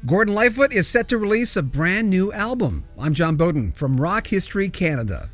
Gordon Lightfoot is set to release a brand new album. I'm John Bowden from Rock History Canada.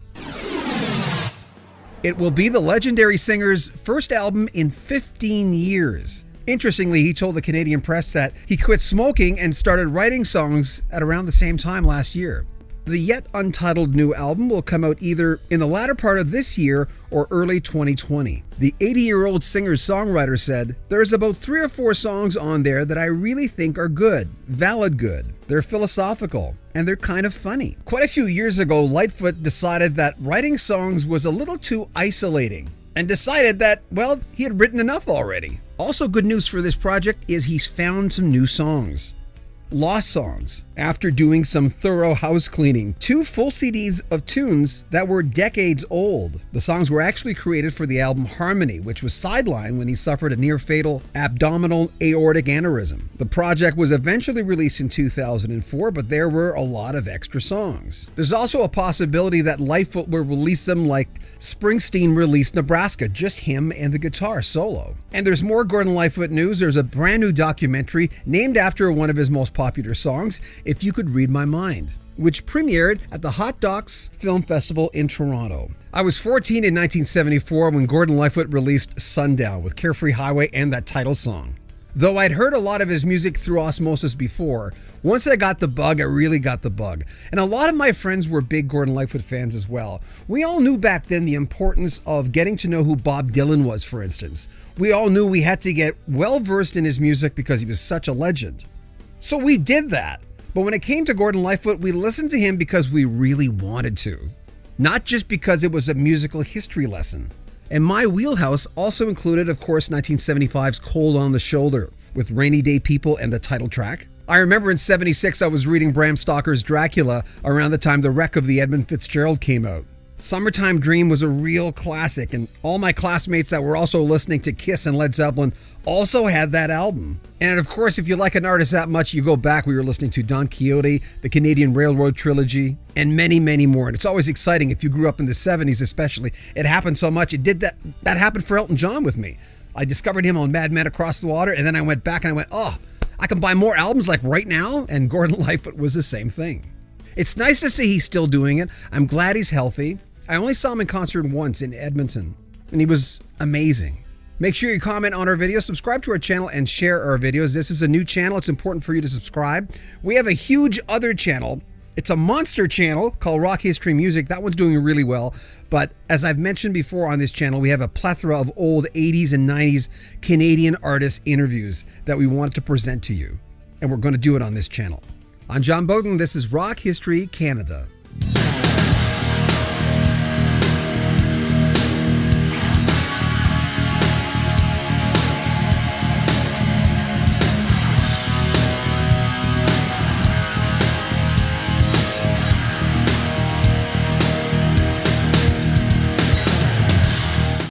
It will be the legendary singer's first album in 15 years. Interestingly, he told the Canadian press that he quit smoking and started writing songs at around the same time last year. The yet untitled new album will come out either in the latter part of this year or early 2020. The 80-year-old singer-songwriter said, "There's about 3 or 4 songs on there that I really think are good, valid good. They're philosophical, and they're kind of funny." Quite a few years ago, Lightfoot decided that writing songs was a little too isolating and decided that, well, he had written enough already. Also, good news for this project is he's found some new songs. Lost songs. After doing some thorough house cleaning, 2 full CDs of tunes that were decades old. The songs were actually created for the album Harmony, which was sidelined when he suffered a near-fatal abdominal aortic aneurysm. The project was eventually released in 2004, but there were a lot of extra songs. There's also a possibility that Lightfoot will release them like Springsteen released Nebraska, just him and the guitar solo. And there's more Gordon Lightfoot news. There's a brand new documentary named after one of his most popular songs, If You Could Read My Mind, which premiered at the Hot Docs Film Festival in Toronto. I was 14 in 1974 when Gordon Lightfoot released Sundown with Carefree Highway and that title song. Though I'd heard a lot of his music through osmosis before, once I got the bug, I really got the bug. And a lot of my friends were big Gordon Lightfoot fans as well. We all knew back then the importance of getting to know who Bob Dylan was, for instance. We all knew we had to get well versed in his music because he was such a legend. So we did that. But when it came to Gordon Lightfoot, we listened to him because we really wanted to. Not just because it was a musical history lesson. And my wheelhouse also included, of course, 1975's Cold on the Shoulder with Rainy Day People and the title track. I remember in 76 I was reading Bram Stoker's Dracula around the time The Wreck of the Edmund Fitzgerald came out. Summertime Dream was a real classic, and all my classmates that were also listening to Kiss and Led Zeppelin also had that album. And of course, if you like an artist that much, you go back, we were listening to Don Quixote, the Canadian Railroad Trilogy, and many, many more. And it's always exciting if you grew up in the 70s especially. It happened so much. It did that happened for Elton John with me. I discovered him on Mad Men Across the Water, and then I went back and I went, oh, I can buy more albums like right now? And Gordon Lightfoot was the same thing. It's nice to see he's still doing it. I'm glad he's healthy. I only saw him in concert once in Edmonton, and he was amazing. Make sure you comment on our videos, subscribe to our channel, and share our videos. This is a new channel. It's important for you to subscribe. We have a huge other channel. It's a monster channel called Rock History Music. That one's doing really well. But as I've mentioned before on this channel, we have a plethora of old 80s and 90s Canadian artist interviews that we wanted to present to you. And we're going to do it on this channel. I'm John Bowden. This is Rock History Canada.